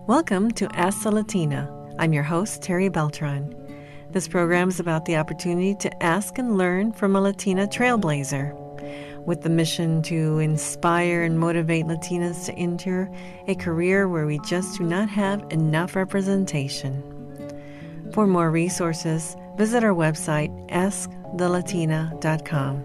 Welcome to Ask the Latina. I'm your host, Terry Beltran. This program is about the opportunity to ask and learn from a Latina trailblazer, with the mission to inspire and motivate Latinas to enter a career where we just do not have enough representation. For more resources, visit our website, askthelatina.com.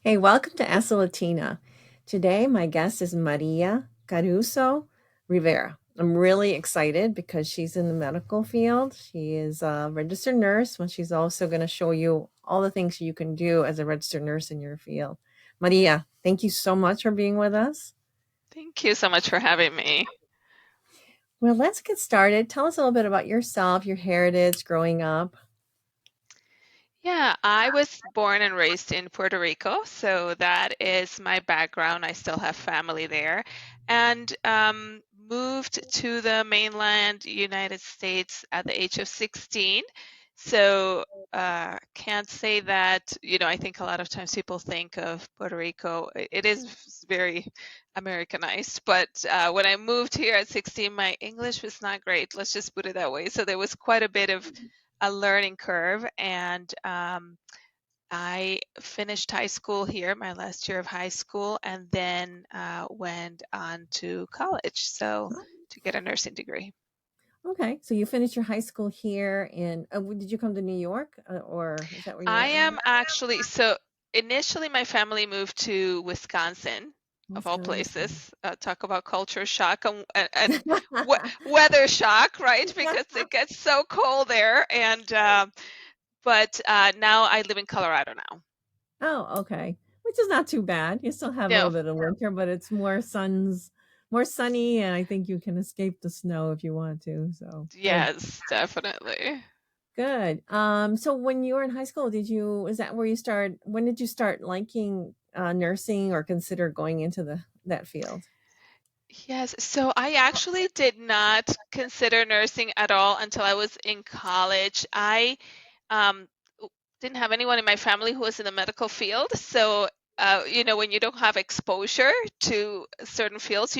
Hey, welcome to Ask the Latina. Today, my guest is Maria Kneusel Rivera. I'm really excited because she's in the medical field. She is a registered nurse, and she's also going to show you all the things you can do as a registered nurse in your field. Maria, thank you so much for being with us. Thank you so much for having me. Well, let's get started. Tell us a little bit about yourself, your heritage growing up. Yeah, I was born and raised in Puerto Rico, so that is my background. I still have family there, and moved to the mainland United States at the age of 16. So can't say that, I think a lot of times people think of Puerto Rico, it is very Americanized, but when I moved here at 16, my English was not great. Let's just put it that way. So there was quite a bit of a learning curve, and I finished high school here, my last year of high school, and then went on to college, so to get a nursing degree. Okay, so you finished your high school here in, did you come to New York or is that where you went? I am actually, so initially my family moved to Wisconsin, of all places. Talk about culture shock and weather shock, right? Because it gets so cold there. And but now I live in Colorado now. Oh, okay. Which is not too bad. You still have a little bit of winter, but it's more sunny, and I think you can escape the snow if you want to. So yes, definitely. Good. So when you were in high school, is that where when did you start liking nursing or consider going into that field? Yes, so I actually did not consider nursing at all until I was in college. I um, didn't have anyone in my family who was in the medical field. So, when you don't have exposure to certain fields,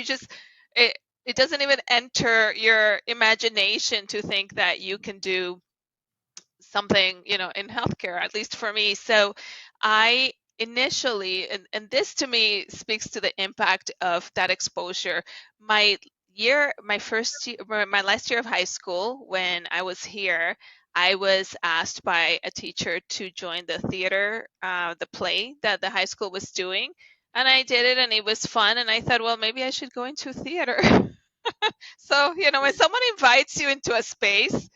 it doesn't even enter your imagination to think that you can do something, in healthcare, at least for me. So I initially, and this to me speaks to the impact of that exposure. My first year, my last year of high school, when I was here, I was asked by a teacher to join the theater, the play that the high school was doing. And I did it, and it was fun. And I thought, well, maybe I should go into theater. So, when someone invites you into a space,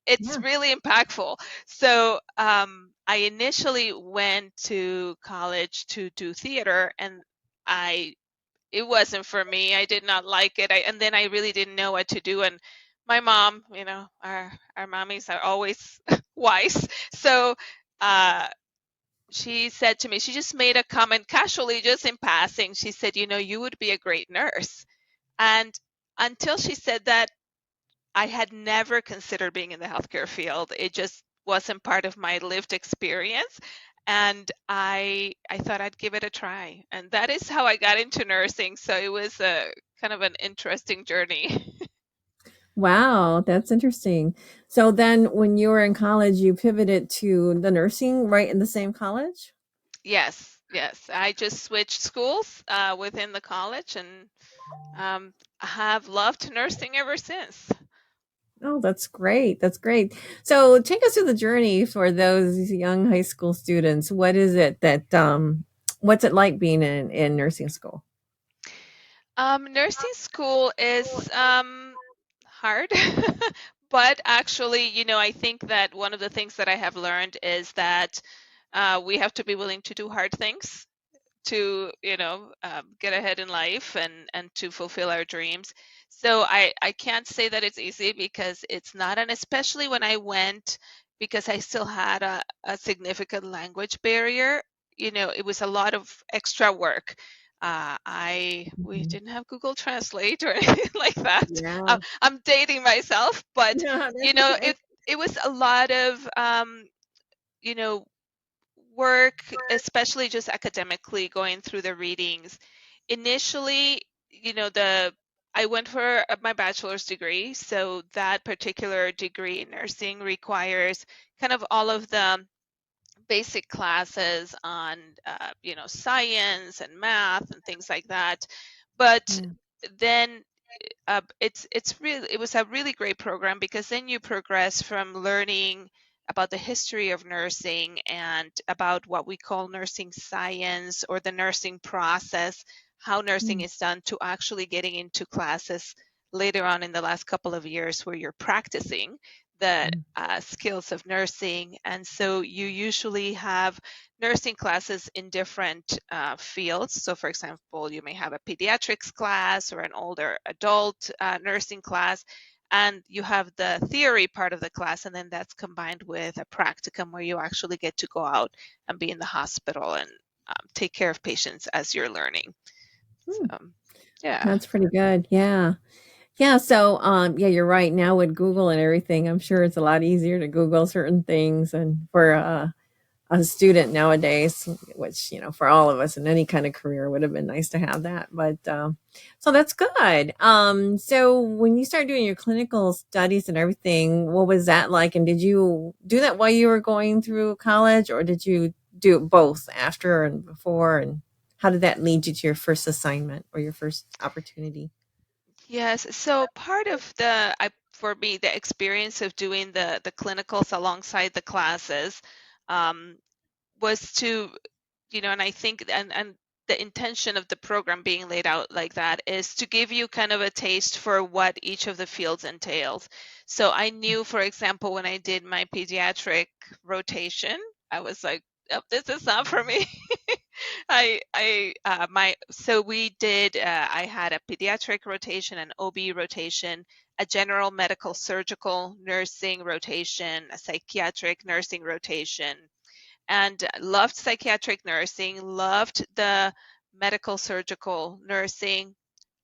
it's really impactful. So I initially went to college to do theater, and it wasn't for me. I did not like it. And then I really didn't know what to do. And my mom, our mommies are always wise. So she said to me, she just made a comment casually, just in passing. She said, you would be a great nurse. And until she said that, I had never considered being in the healthcare field. It just wasn't part of my lived experience. And I thought I'd give it a try. And that is how I got into nursing. So it was a kind of an interesting journey. Wow, that's interesting. So then when you were in college, you pivoted to the nursing right in the same college? Yes. I just switched schools within the college, and have loved nursing ever since. Oh, that's great. That's great. So take us through the journey for those young high school students. What is it what's it like being in nursing school? Nursing school is hard, but actually, I think that one of the things that I have learned is that we have to be willing to do hard things to, get ahead in life and to fulfill our dreams. So I can't say that it's easy, because it's not, and especially when I went, because I still had a significant language barrier, it was a lot of extra work. We Mhm. didn't have Google Translate or anything like that. Yeah. I'm dating myself, but Yeah, you that's know, okay. it was a lot of you know, work, especially just academically going through the readings. Initially, the I went for my bachelor's degree, so that particular degree in nursing requires kind of all of the basic classes on science and math and things like that. But Yeah. then it was a really great program because then you progress from learning about the history of nursing and about what we call nursing science or the nursing process, how nursing Mm, is done, to actually getting into classes later on in the last couple of years where you're practicing the mm, skills of nursing. And so you usually have nursing classes in different fields. So, for example, you may have a pediatrics class or an older adult nursing class, and you have the theory part of the class, and then that's combined with a practicum where you actually get to go out and be in the hospital and take care of patients as you're learning. mm. So, yeah. That's pretty good. Yeah. Yeah, so yeah, you're right. Now with Google and everything, I'm sure it's a lot easier to Google certain things and for a student nowadays, which, for all of us in any kind of career would have been nice to have that. But so that's good. So when you started doing your clinical studies and everything, what was that like? And did you do that while you were going through college, or did you do both after and before? And how did that lead you to your first assignment or your first opportunity? Yes. So part of for me, the experience of doing the clinicals alongside the classes um, was to, and I think, and the intention of the program being laid out like that is to give you kind of a taste for what each of the fields entails. So I knew, for example, when I did my pediatric rotation, I was like, oh, this is not for me. So we did, I had a pediatric rotation, an OB rotation, a general medical surgical nursing rotation, a psychiatric nursing rotation, and loved psychiatric nursing, loved the medical surgical nursing.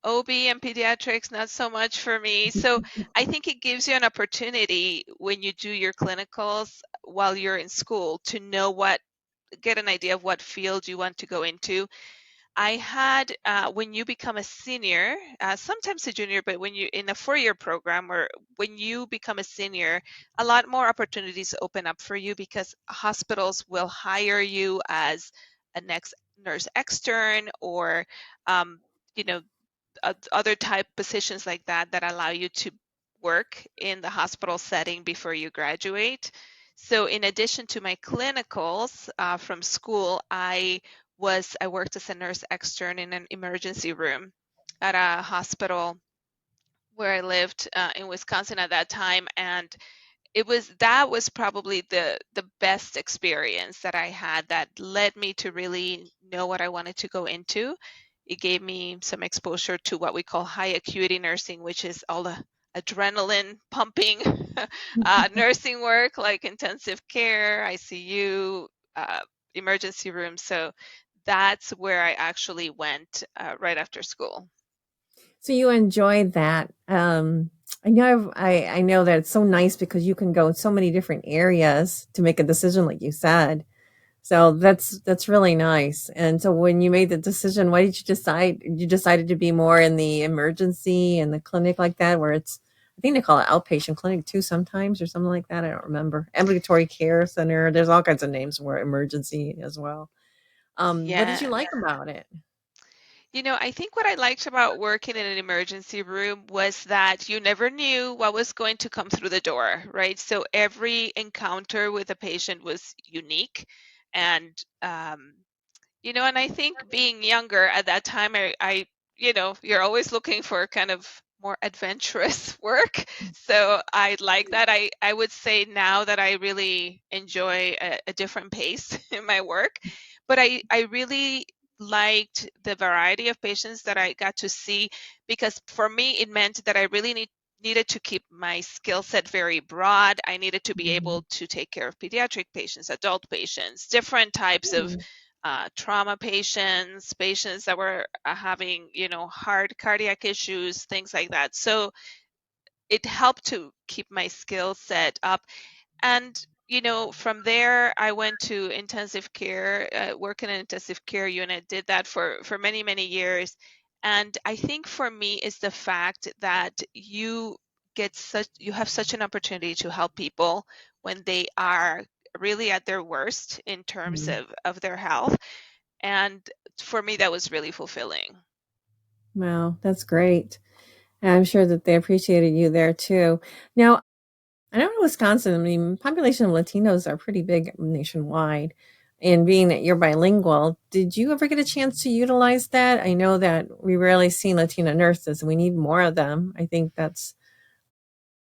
OB and pediatrics, not so much for me. So I think it gives you an opportunity when you do your clinicals while you're in school to get an idea of what field you want to go into. I had, when you become a senior, sometimes a junior, but when you in a 4-year program, or when you become a senior, a lot more opportunities open up for you because hospitals will hire you as a next nurse extern, or um, you know other type positions like that that allow you to work in the hospital setting before you graduate. So in addition to my clinicals from school, I worked as a nurse extern in an emergency room at a hospital where I lived in Wisconsin at that time, and that was probably the best experience that I had, that led me to really know what I wanted to go into. It gave me some exposure to what we call high acuity nursing, which is all the adrenaline pumping nursing work, like intensive care, ICU, emergency room. So that's where I actually went right after school. So you enjoyed that. I know I know that it's so nice because you can go in so many different areas to make a decision, like you said. So that's really nice. And so when you made the decision, why did you decide? You decided to be more in the emergency and the clinic like that, where it's, I think they call it outpatient clinic too sometimes, or something like that. I don't remember. Ambulatory care center. There's all kinds of names for emergency as well. What did you Yeah. like about it? I think what I liked about working in an emergency room was that you never knew what was going to come through the door, right? So every encounter with a patient was unique. And, and I think being younger at that time, you're always looking for kind of more adventurous work. So I like that. I would say now that I really enjoy a different pace in my work, but I really liked the variety of patients that I got to see, because for me it meant that I really needed to keep my skill set very broad. I needed to be able Mhm. to take care of pediatric patients, adult patients, different types of Mhm. trauma patients, patients that were having, hard cardiac issues, things like that. So it helped to keep my skill set up. And, from there, I went to intensive care, work in an intensive care unit, did that for many, many years. And I think for me is the fact that you have such an opportunity to help people when they are really at their worst in terms Mm. of their health. And for me, that was really fulfilling. Wow, that's great. And I'm sure that they appreciated you there too. Now, I know in Wisconsin, I mean, population of Latinos are pretty big nationwide. And being that you're bilingual, did you ever get a chance to utilize that? I know that we rarely see Latina nurses, and we need more of them. I think that's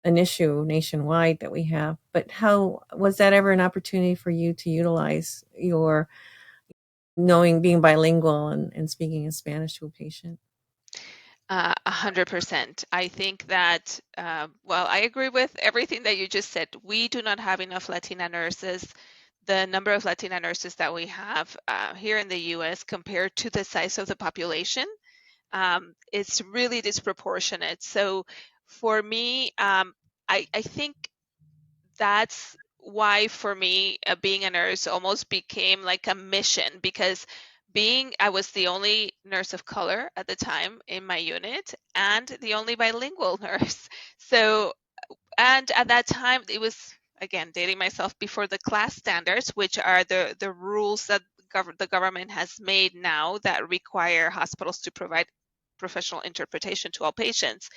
an issue nationwide that we have. But how was that ever an opportunity for you to utilize your knowing being bilingual and speaking in Spanish to a patient? 100%. I think that, well, I agree with everything that you just said. We do not have enough Latina nurses. The number of Latina nurses that we have here in the US compared to the size of the population, it's really disproportionate. So for me, I think that's why for me being a nurse almost became like a mission, because I was the only nurse of color at the time in my unit and the only bilingual nurse. So, and at that time it was, again, dating myself, before the class standards, which are the rules that the government has made now that require hospitals to provide professional interpretation to all patients.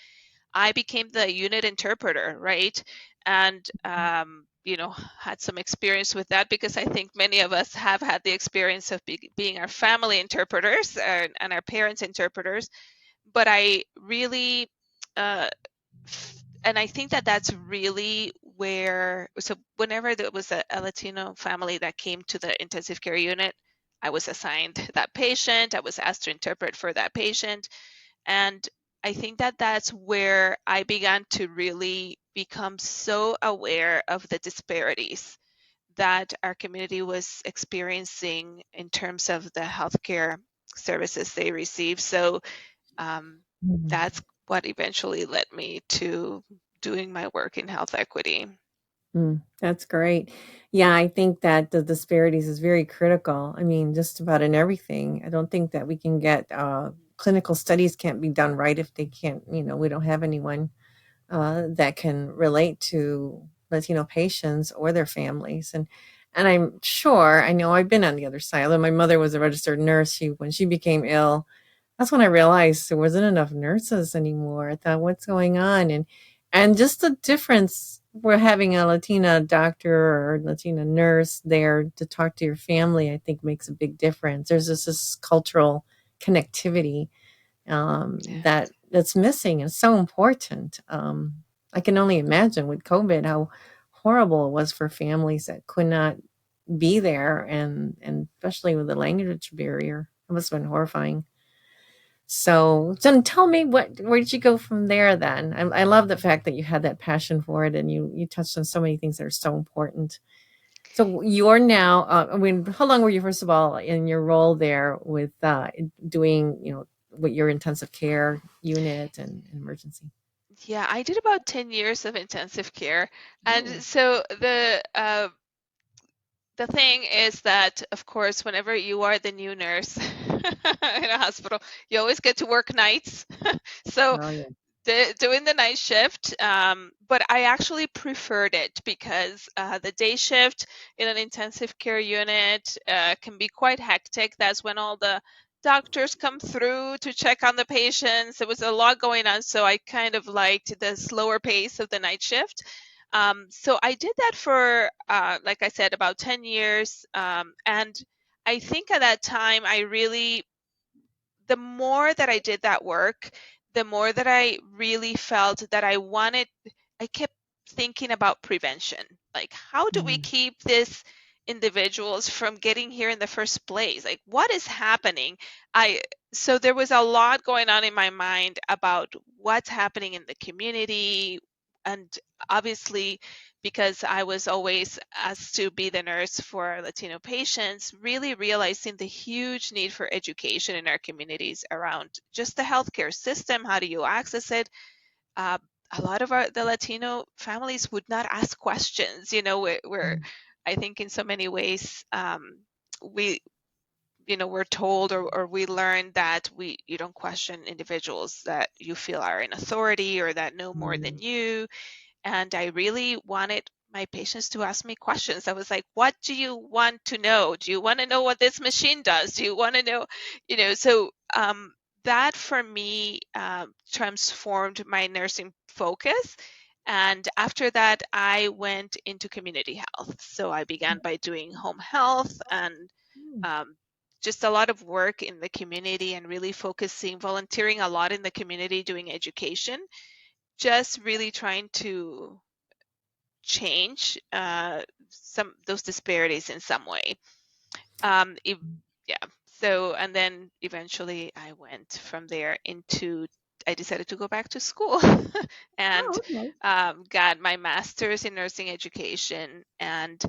I became the unit interpreter, right? And, had some experience with that, because I think many of us have had the experience of being our family interpreters and our parents' interpreters. But I really, uh, and I think that that's really where, so whenever there was a Latino family that came to the intensive care unit, I was assigned that patient. I was asked to interpret for that patient. And I think that that's where I began to really become so aware of the disparities that our community was experiencing in terms of the healthcare services they receive. So um, Mhm. that's what eventually led me to doing my work in health equity. That's great. Yeah, I think that the disparities is very critical. I mean, just about in everything. I don't think that we can get clinical studies can't be done right if they can't, we don't have anyone that can relate to Latino patients or their families. And I'm sure, I know I've been on the other side. Although my mother was a registered nurse, when she became ill, that's when I realized there wasn't enough nurses anymore. I thought, what's going on? And just the difference, we're having a Latina doctor or Latina nurse there to talk to your family, I think makes a big difference. There's this cultural connectivity Yes. that's missing and so important. I can only imagine with COVID how horrible it was for families that could not be there, and especially with the language barrier, it must have been horrifying. So tell me, where did you go from there then? I love the fact that you had that passion for it, and you touched on so many things that are so important. So you're now, I mean, how long were you, first of all, in your role there with doing, with your intensive care unit and emergency? Yeah, I did about 10 years of intensive care. And Oh, so the thing is that, of course, whenever you are the new nurse in a hospital, you always get to work nights. So oh yeah. doing the night shift, but I actually preferred it because the day shift in an intensive care unit can be quite hectic. That's when all the doctors come through to check on the patients. There was a lot going on, so I kind of liked the slower pace of the night shift. So I did that for, like I said, about 10 years. And I think at that time, the more that I did that work, the more that I really felt that I kept thinking about prevention. Like, how do we Mm, keep these individuals from getting here in the first place? Like, what is happening? I, so there was a lot going on in my mind about what's happening in the community. And obviously, because I was always asked to be the nurse for Latino patients, really realizing the huge need for education in our communities around just the healthcare system. How do you access it? Uh, a lot of the Latino families would not ask questions. We're Mm. I think in so many ways, we we're told, or we learn that you don't question individuals that you feel are in authority or that know more than Mm. you. And I really wanted my patients to ask me questions. I was like, what do you want to know? Do you want to know what this machine does? Do you want to know, so that for me transformed my nursing focus. And after that, I went into community health. So I began by doing home health and Mm. um, just a lot of work in the community and really focusing, volunteering a lot in the community, doing education, just really trying to change some those disparities in some way. If, yeah. So, and then eventually I went from there into, I decided to go back to school and Oh, okay. got my master's in nursing education and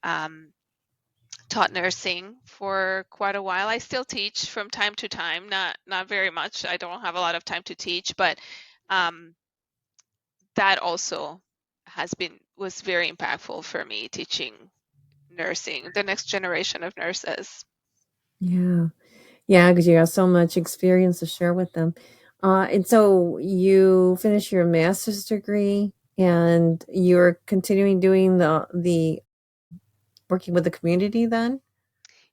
um, taught nursing for quite a while. I still teach from time to time, not very much. I don't have a lot of time to teach, but um, that also was very impactful for me, teaching nursing, the next generation of nurses. Yeah. Yeah, because you have so much experience to share with them. And so you finish your master's degree and you're continuing doing the working with the community then?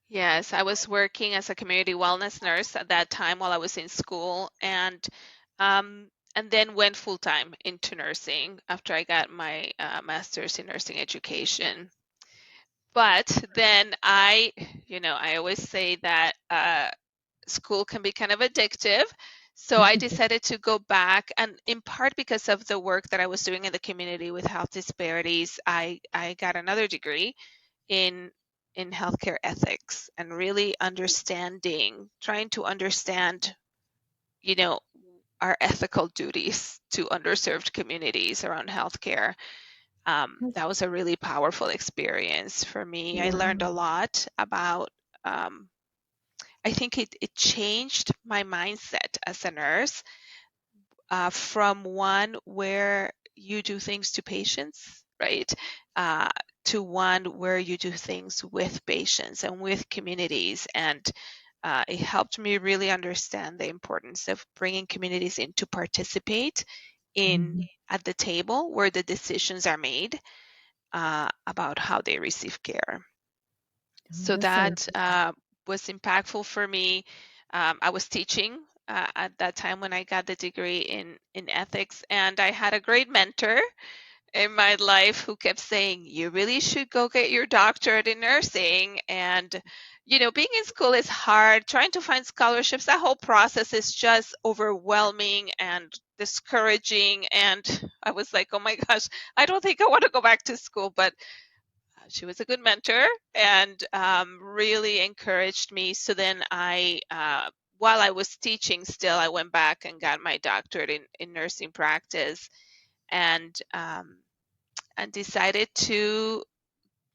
Yes, I was working as a community wellness nurse at that time while I was in school, and then went full time into nursing after I got my master's in nursing education. But then I always say that school can be kind of addictive. So I decided to go back, and in part because of the work that I was doing in the community with health disparities, I got another degree in healthcare ethics and really trying to understand, you know, our ethical duties to underserved communities around healthcare. That was a really powerful experience for me. I learned Wow. a lot about I think it changed my mindset as a nurse, from one where you do things to patients, right, uh, to one where you do things with patients and with communities. And it helped me really understand the importance of bringing communities in to participate in Mhm. at the table where the decisions are made about how they receive care. Oh, So that's so that was impactful for me. I was teaching at that time when I got the degree in ethics, and I had a great mentor in my life who kept saying, "You really should go get your doctorate in nursing." And being in school is hard. Trying to find scholarships, that whole process is just overwhelming and discouraging. And I was like, "Oh my gosh, I don't think I want to go back to school." But she was a good mentor and really encouraged me. So then while I was teaching still, I went back and got my doctorate in nursing practice, and decided to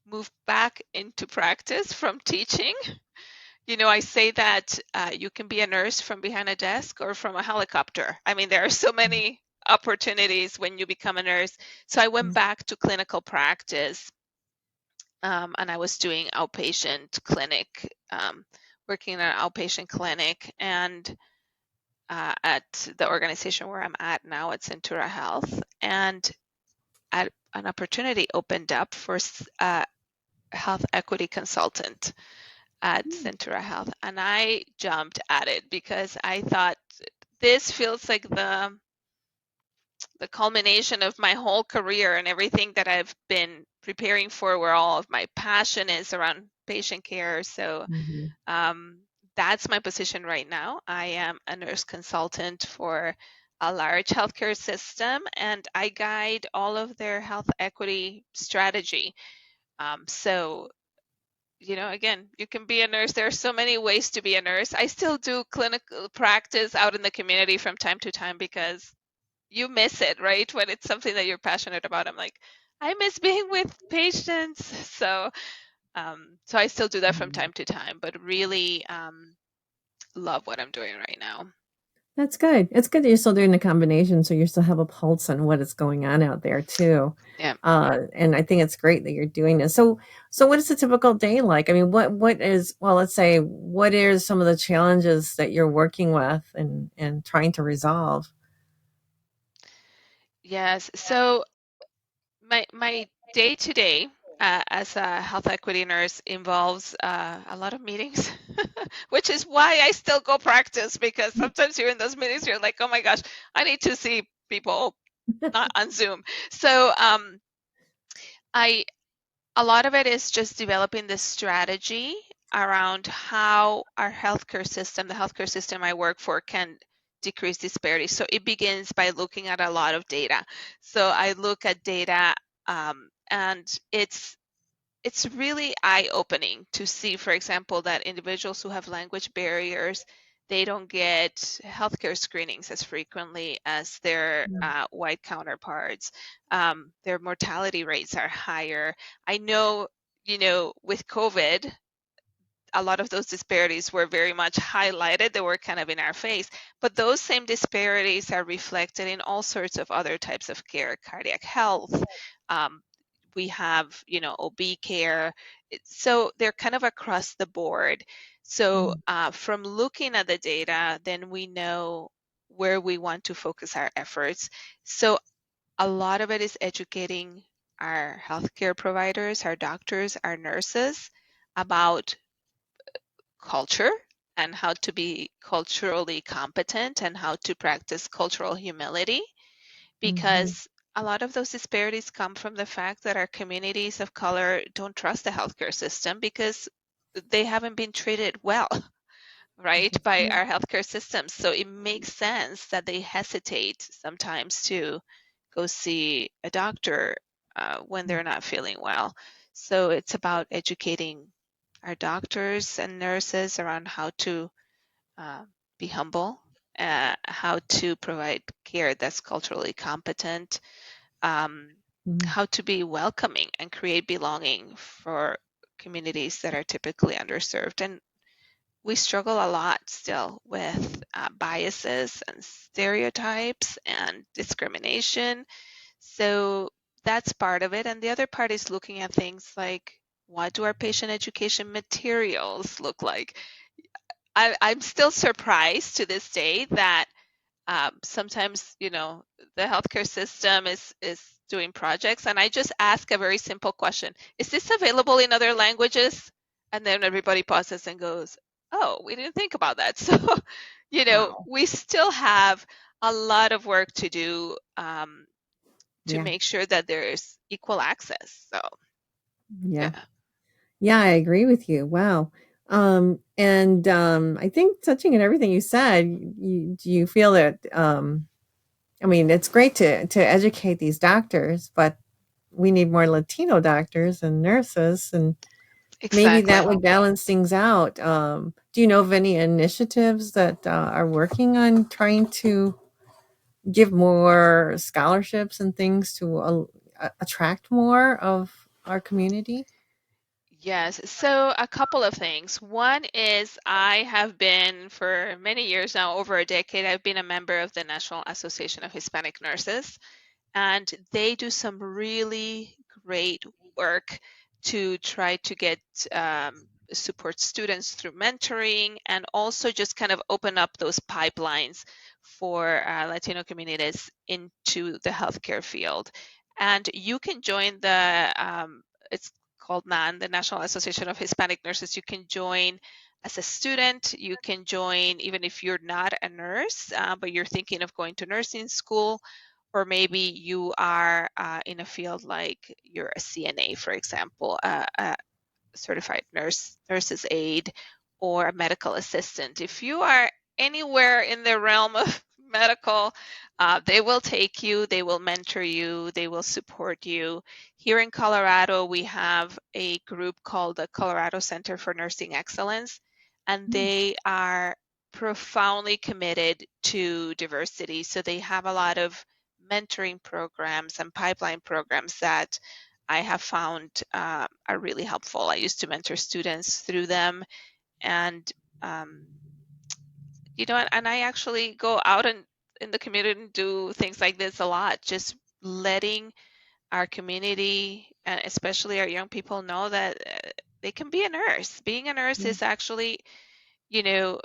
move back into practice from teaching. I say that you can be a nurse from behind a desk or from a helicopter. I mean, there are so many opportunities when you become a nurse. So I went yeah. back to clinical practice, and I was doing outpatient clinic, working in an outpatient clinic, and at the organization where I'm at now, at Centura Health, and an opportunity opened up for a health equity consultant at Mm. Centura Health, and I jumped at it because I thought this feels like the culmination of my whole career and everything that I've been preparing for, where all of my passion is around patient care. So Mhm. um, that's my position right now. I am a nurse consultant for a large healthcare system, and I guide all of their health equity strategy. So, again, you can be a nurse. There are so many ways to be a nurse. I still do clinical practice out in the community from time to time because you miss it, right? When it's something that you're passionate about. I'm like, I miss being with patients. So I still do that from Mhm. time to time, but really love what I'm doing right now. That's good. It's good that you're still doing the combination, so you still have a pulse on what is going on out there too. Yeah. And I think it's great that you're doing this. So what is a typical day like? I mean, what is, well, let's say, what is some of the challenges that you're working with and trying to resolve? Yes. So my day to day as a health equity nurse involves a lot of meetings, which is why I still go practice, because sometimes you're in those meetings, you're like, oh my gosh, I need to see people, not on Zoom. So I a lot of it is just developing the strategy around how our healthcare system, the healthcare system I work for, can decrease disparities. So it begins by looking at a lot of data. So I look at data, and it's really eye-opening to see, for example, that individuals who have language barriers, they don't get healthcare screenings as frequently as their white counterparts. Their mortality rates are higher. I know, with COVID, a lot of those disparities were very much highlighted. They were kind of in our face, but those same disparities are reflected in all sorts of other types of care, cardiac health. Um, we have, OB care. So they're kind of across the board. So Mm, from looking at the data, then we know where we want to focus our efforts. So a lot of it is educating our healthcare providers, our doctors, our nurses about culture and how to be culturally competent and how to practice cultural humility, mhm, because a lot of those disparities come from the fact that our communities of color don't trust the healthcare system because they haven't been treated well, right, that's by right. our healthcare systems. So it makes sense that they hesitate sometimes to go see a doctor when Mm, they're not feeling well. So it's about educating our doctors and nurses around how to uh, be humble, how to provide care that's culturally competent, um, mm, how to be welcoming and create belonging for communities that are typically underserved. And we struggle a lot still with biases and stereotypes and discrimination. So that's part of it. And the other part is looking at things like, what do our patient education materials look like? I'm still surprised to this day that sometimes, the healthcare system is doing projects, and I just ask a very simple question: is this available in other languages? And then everybody pauses and goes, "Oh, we didn't think about that." So, wow. we still have a lot of work to do to Yeah. make sure that there is equal access. So, Yeah. yeah, Yeah, I agree with you. Wow. And I think touching on everything you said, do you feel that I mean, it's great to educate these doctors, but we need more Latino doctors and nurses, and maybe that exactly. would balance things out. Do you know of any initiatives that are working on trying to give more scholarships and things to attract more of our community? Yes. So a couple of things. One is I have been for many years now, over a decade, I've been a member of the National Association of Hispanic Nurses, and they do some really great work to try to get support students through mentoring, and also just kind of open up those pipelines for Latino communities into the healthcare field. And you can join it's called NAN, the National Association of Hispanic Nurses. You can join as a student. You can join even if you're not a nurse, but you're thinking of going to nursing school, or maybe you are in a field like you're a CNA, for example, a certified nurse's aide, or a medical assistant. If you are anywhere in the realm of medical, they will take you, they will mentor you, they will support you. Here in Colorado, we have a group called the Colorado Center for Nursing Excellence, and Mm, they are profoundly committed to diversity. So they have a lot of mentoring programs and pipeline programs that I have found are really helpful. I used to mentor students through them, and um, and I actually go out and in the community and do things like this a lot, just letting our community and especially our young people know that they can be a nurse. Being a nurse Yeah. is actually, you know,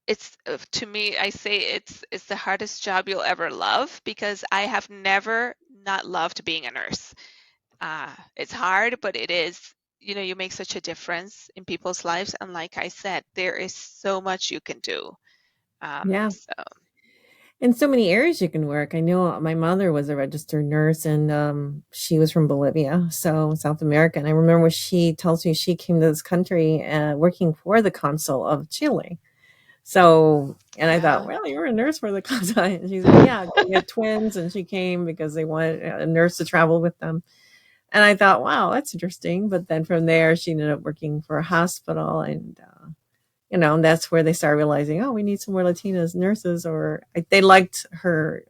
it's to me, I say it's the hardest job you'll ever love because I have never not loved being a nurse. It's hard, but it is, you make such a difference in people's lives. And like I said, there is so much you can do. Yeah. So In so many areas you can work. I know my mother was a registered nurse, and she was from Bolivia, so South America. And I remember she tells me she came to this country working for the consul of Chile. So, and I thought, yeah. well, you're a nurse for the consul. And she said, yeah, we had twins, and she came because they wanted a nurse to travel with them. And I thought, wow, that's interesting. But then from there, she ended up working for a hospital, and and that's where they started realizing, oh, we need some more Latinas nurses. Or they liked her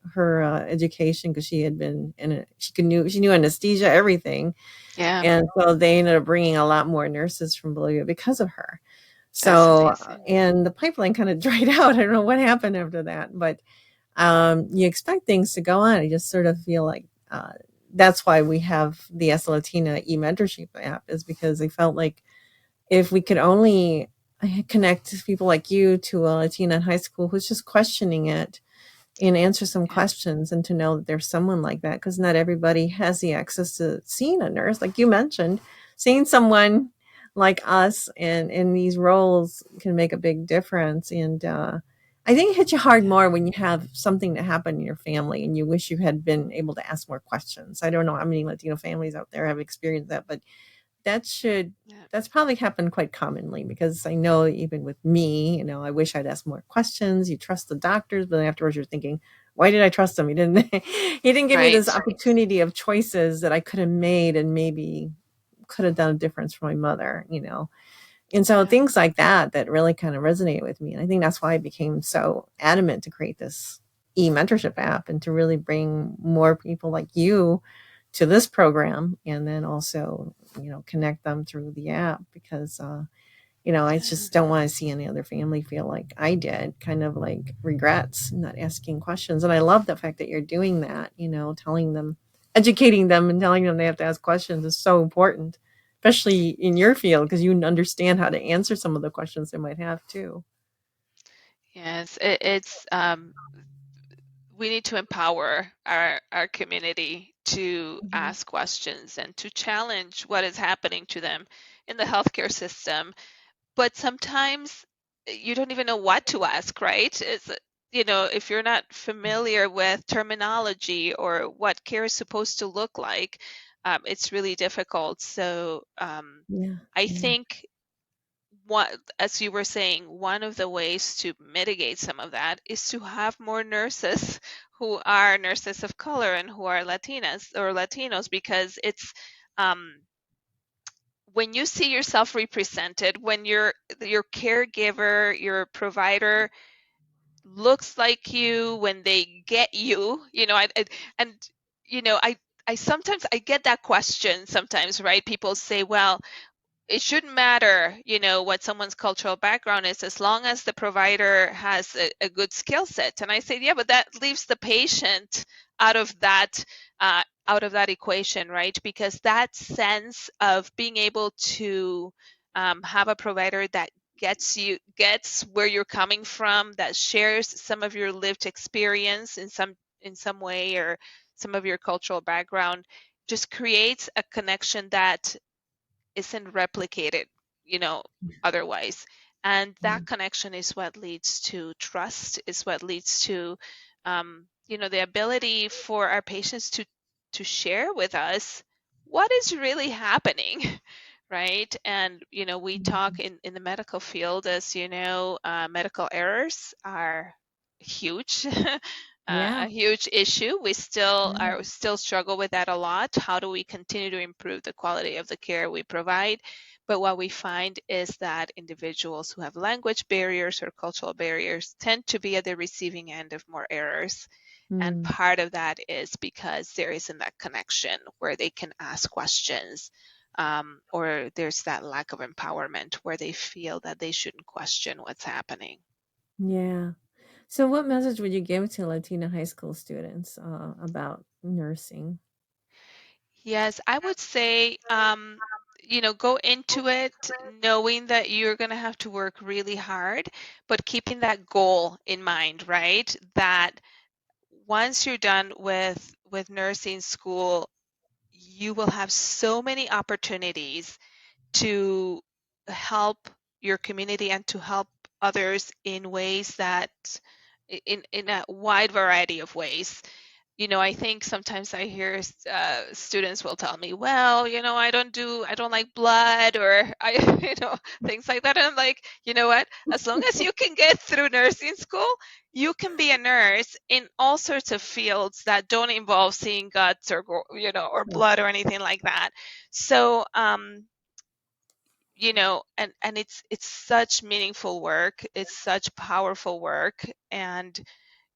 education because she had been in it. She knew anesthesia, everything, Yeah, and so they ended up bringing a lot more nurses from Bolivia because of her. that's So, amazing. and the pipeline kind of dried out. I don't know what happened after that, but you expect things to go on. I just sort of feel like that's why we have the S Latina e-mentorship app, is because they felt like if we could only connect people like you to a Latina in high school who's just questioning it and answer some Yeah, questions, and to know that there's someone like that, because not everybody has the access to seeing a nurse, like you mentioned. Seeing someone like us in these roles can make a big difference. And I think it hits you hard more when you have something that happened in your family and you wish you had been able to ask more questions. I don't know how many Latino families out there have experienced that, but that should yeah, that's probably happened quite commonly, because I know even with me, I wish I'd ask more questions. You trust the doctors, but then afterwards you're thinking, why did I trust him? He didn't he didn't give me this right. opportunity of choices that I could have made and maybe could have done a difference for my mother. And so Yeah, things like that really kind of resonate with me. And I think that's why I became so adamant to create this e-mentorship app, and to really bring more people like you to this program, and then also, connect them through the app, because I yeah, just don't want to see any other family feel like I did, kind of like regrets not asking questions. And I love the fact that you're doing that, telling them, educating them, and telling them they have to ask questions is so important, especially in your field, because you understand how to answer some of the questions they might have too. yes. It's we need to empower our community to Mhm. ask questions and to challenge what is happening to them in the healthcare system. But sometimes you don't even know what to ask, right? If you're not familiar with terminology or what care is supposed to look like, it's really difficult. So Yeah, I yeah, think what, as you were saying, one of the ways to mitigate some of that is to have more nurses who are nurses of color and who are Latinas or Latinos, because it's um, when you see yourself represented, when your caregiver, your provider looks like you, when they get you, and I sometimes I get that question sometimes, right? People say, well, it shouldn't matter, what someone's cultural background is, as long as the provider has a good skill set. And I say, yeah, but that leaves the patient out of that equation, right? Because that sense of being able to have a provider that gets where you're coming from, that shares some of your lived experience in some way, or some of your cultural background, just creates a connection that isn't replicated, you know, otherwise. And yeah, that connection is what leads to trust, is what leads to, the ability for our patients to share with us what is really happening, right? And we talk in the medical field, as medical errors are huge. yeah, A huge issue. We still yeah. are still struggle with that a lot. How do we continue to improve the quality of the care we provide? But what we find is that individuals who have language barriers or cultural barriers tend to be at the receiving end of more errors. And Mm. part of that is because there isn't that connection where they can ask questions, or there's that lack of empowerment where they feel that they shouldn't question what's happening. Yeah. So, what message would you give to Latina high school students about nursing? Yes, I would say, go into it knowing that you're going to have to work really hard, but keeping that goal in mind, right? That once you're done with nursing school, you will have so many opportunities to help your community and to help others in ways that in a wide variety of ways. I think sometimes I hear students will tell me, well, I don't like blood, or I, things like that. And I'm like, you know what? As long as you can get through nursing school, you can be a nurse in all sorts of fields that don't involve seeing guts or, or Yeah. blood or anything like that. So, and it's such meaningful work. It's such powerful work. And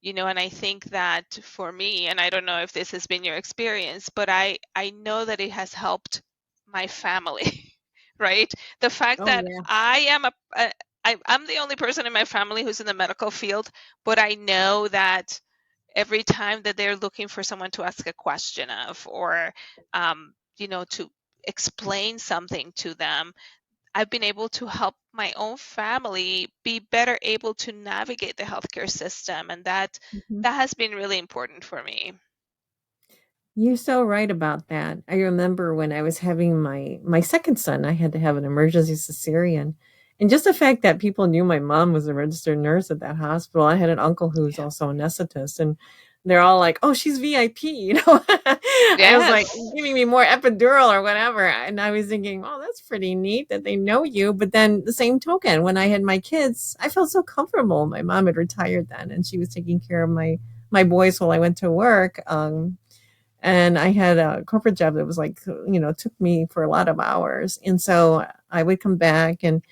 I think that for me, and I don't know if this has been your experience, but I know that it has helped my family, right? The fact Oh, that yeah. I'm the only person in my family who's in the medical field, but I know that every time that they're looking for someone to ask a question of, or to explain something to them, I've been able to help my own family be better able to navigate the healthcare system, and that Mhm. that has been really important for me. You're so right about that. I remember when I was having my second son, I had to have an emergency cesarean. And just the fact that people knew my mom was a registered nurse at that hospital. I had an uncle who's Yeah. also a anesthetist, and they're all like, "Oh, she's VIP," you know. I was like, Yes. giving me more epidural or whatever, and I was thinking, "Oh, that's pretty neat that they know you." But then the same token, when I had my kids, I felt so comfortable. My mom had retired then, and she was taking care of my boys while I went to work. And I had a corporate job that was like, took me for a lot of hours. And so I would come back and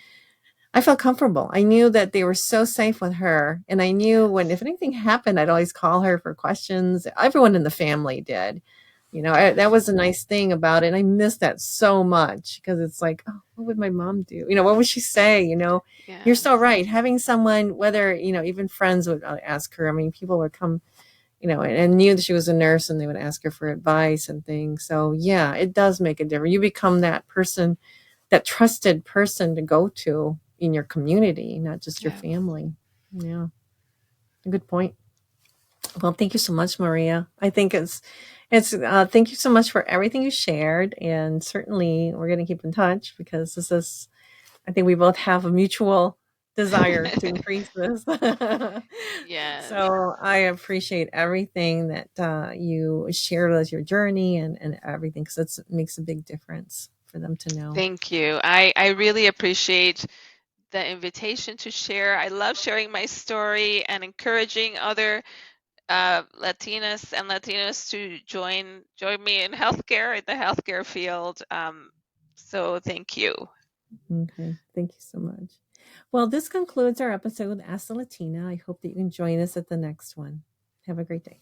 I felt comfortable. I knew that they were so safe with her. And I knew when, if Yes. anything happened, I'd always call her for questions. Everyone in the family did. That was a nice thing about it. I miss that so much because it's like, oh, what would my mom do? What would she say? You're so Yes. right. Having someone, whether, even friends would ask her. I mean, people would come and knew that she was a nurse and they would ask her for advice and things. So yeah, it does make a difference. You become that person, that trusted person to go to in your community, not just your Yeah. family. Yeah. Good point. Well, thank you so much, Maria. I think thank you so much for everything you shared. And certainly we're going to keep in touch because I think we both have a mutual desire to increase this. Yes. So I appreciate everything that you shared as your journey and everything because it makes a big difference for them to know. Thank you. I really appreciate the invitation to share. I love sharing my story and encouraging other Latinas and Latinos to join me in healthcare, in the healthcare field. So thank you. Okay. Thank you so much. Well, this concludes our episode with Ask the Latina. I hope that you can join us at the next one. Have a great day.